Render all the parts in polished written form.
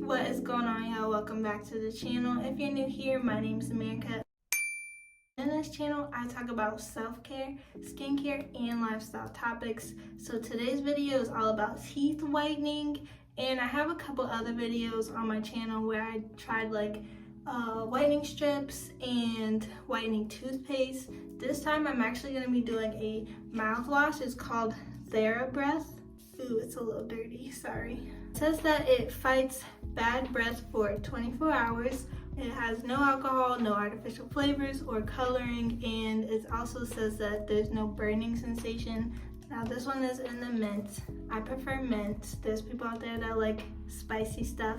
What is going on, y'all? Welcome back to the channel. If you're new here, my name is America. In this channel, I talk about self-care, skincare, and lifestyle topics. So today's video is all about teeth whitening, and I have a couple other videos on my channel where I tried whitening strips and whitening toothpaste. This time I'm actually going to be doing a mouthwash. It's called Therabreath. Ooh, it's a little dirty, sorry. It says that it fights bad breath for 24 hours. It has no alcohol, no artificial flavors or coloring, and it also says that there's no burning sensation. Now this one is in the mint. I prefer mint. There's people out there that like spicy stuff.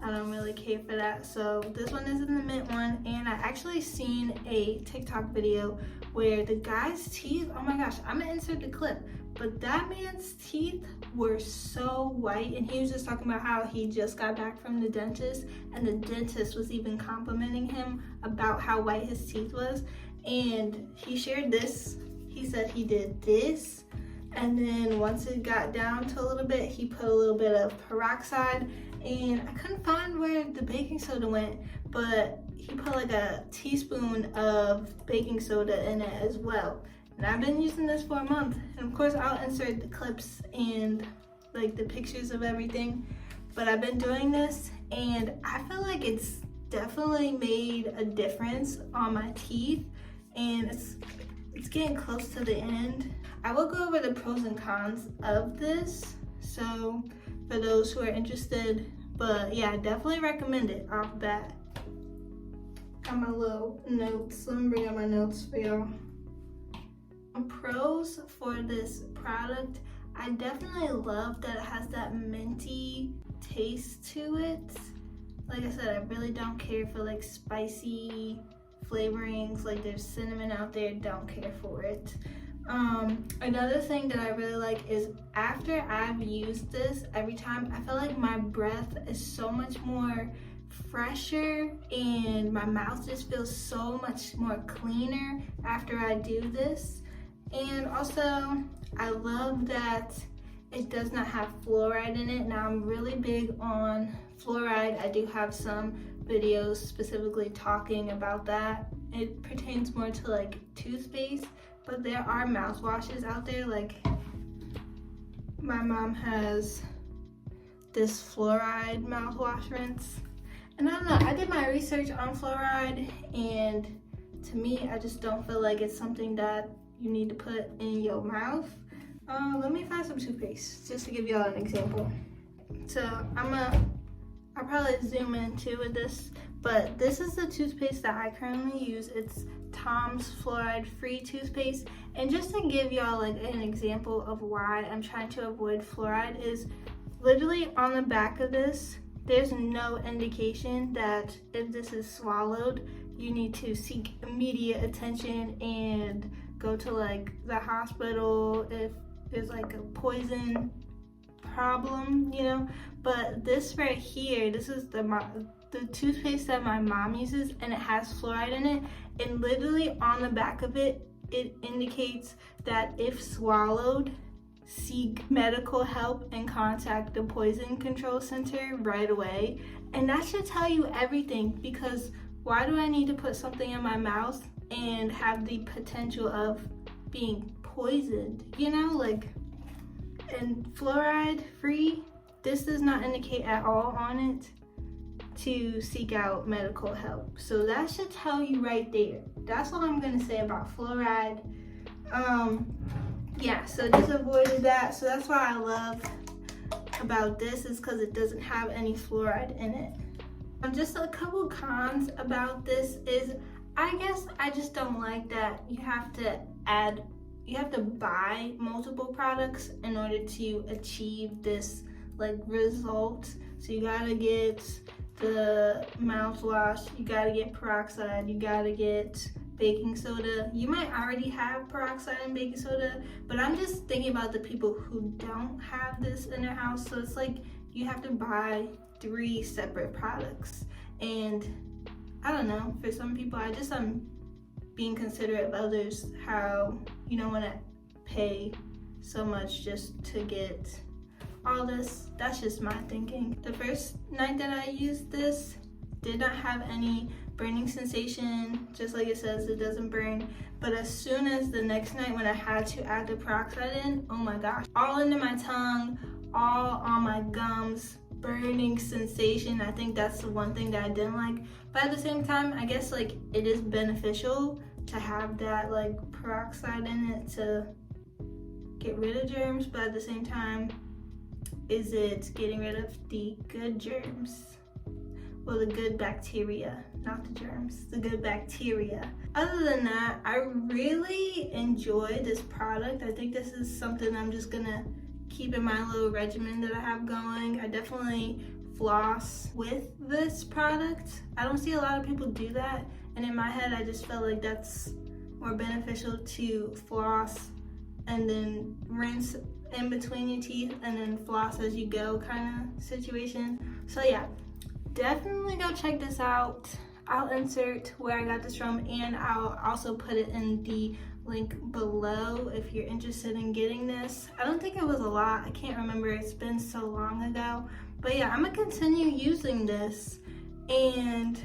I don't really care for that. So this one is in the mint one, and I actually seen a TikTok video where the guy's teeth, oh my gosh, I'm gonna insert the clip, but that man's teeth were so white, and he was just talking about how he just got back from the dentist, and the dentist was even complimenting him about how white his teeth was. And he shared this. He said he did this, and then once it got down to a little bit, he put a little bit of peroxide, and I couldn't find where the baking soda went, but he put like a teaspoon of baking soda in it as well. And I've been using this for a month, and of course I'll insert the clips and like the pictures of everything, but I've been doing this and I feel like it's definitely made a difference on my teeth, and it's getting close to the end. I will go over the pros and cons of this, so for those who are interested, but yeah, I definitely recommend it off the bat. Got my little notes. Let me bring up my notes for y'all. Pros for this product, I definitely love that it has that minty taste to it. Like I said, I really don't care for like spicy flavorings, like there's cinnamon out there, don't care for it. Another thing that I really like is after I've used this, every time I feel like my breath is so much more fresher and my mouth just feels so much more cleaner after I do this. And also I love that it does not have fluoride in it. Now I'm really big on fluoride. I do have some videos specifically talking about that. It pertains more to like toothpaste, but there are mouthwashes out there. Like my mom has this fluoride mouthwash rinse, and I don't know, I did my research on fluoride, and to me I just don't feel like it's something that you need to put in your mouth. Let me find some toothpaste just to give y'all an example. So I'll probably zoom in too with this, but this is the toothpaste that I currently use. It's Tom's fluoride free toothpaste, and just to give y'all like an example of why I'm trying to avoid fluoride is literally on the back of this, there's no indication that if this is swallowed, you need to seek immediate attention and go to like the hospital if there's like a poison problem, you know. But this right here, this is the toothpaste that my mom uses, and it has fluoride in it, and literally on the back of it, it indicates that if swallowed, seek medical help and contact the poison control center right away. And that should tell you everything, because why do I need to put something in my mouth and have the potential of being poisoned, you know? Like, and fluoride free, this does not indicate at all on it to seek out medical help. So that should tell you right there. That's all I'm gonna say about fluoride. Yeah, so just avoided that. So that's why I love about this, is because it doesn't have any fluoride in it. Just a couple cons about this is, I guess I just don't like that you have to buy multiple products in order to achieve this like result. So you gotta get the mouthwash, you gotta get peroxide, you gotta get baking soda. You might already have peroxide and baking soda, but I'm just thinking about the people who don't have this in their house. So it's like you have to buy 3 separate products, and I don't know, for some people, I'm being considerate of others, how you don't want to pay so much just to get all this. That's just my thinking. The first night that I used this, did not have any burning sensation. Just like it says, it doesn't burn. But as soon as the next night when I had to add the peroxide in, oh my gosh, all under my tongue, all on my gums, burning sensation. I think that's the one thing that I didn't like. But at the same time, I guess like it is beneficial to have that like peroxide in it to get rid of germs, but at the same time, is it getting rid of the good germs? Well, the good bacteria, not the germs, the good bacteria. Other than that, I really enjoy this product. I think this is something I'm just gonna keep in my little regimen that I have going. I definitely floss with this product. I don't see a lot of people do that, and in my head, I just felt like that's more beneficial to floss and then rinse in between your teeth and then floss as you go kind of situation. So yeah, definitely go check this out. I'll insert where I got this from, and I'll also put it in the link below if you're interested in getting this. I don't think it was a lot. I can't remember. It's been so long ago. But yeah, I'm gonna continue using this, and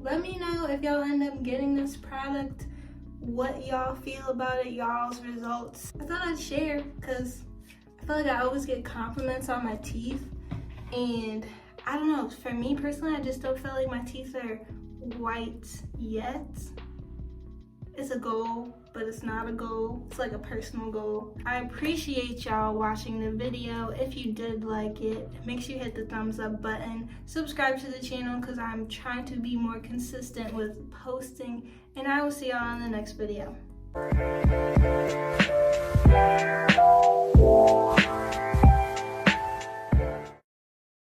let me know if y'all end up getting this product, what y'all feel about it, y'all's results. I thought I'd share because I feel like I always get compliments on my teeth, and I don't know, for me personally, I just don't feel like my teeth are white yet. It's a goal, but it's not a goal. It's like a personal goal. I appreciate y'all watching the video. If you did like it, make sure you hit the thumbs up button. Subscribe to the channel because I'm trying to be more consistent with posting. And I will see y'all in the next video.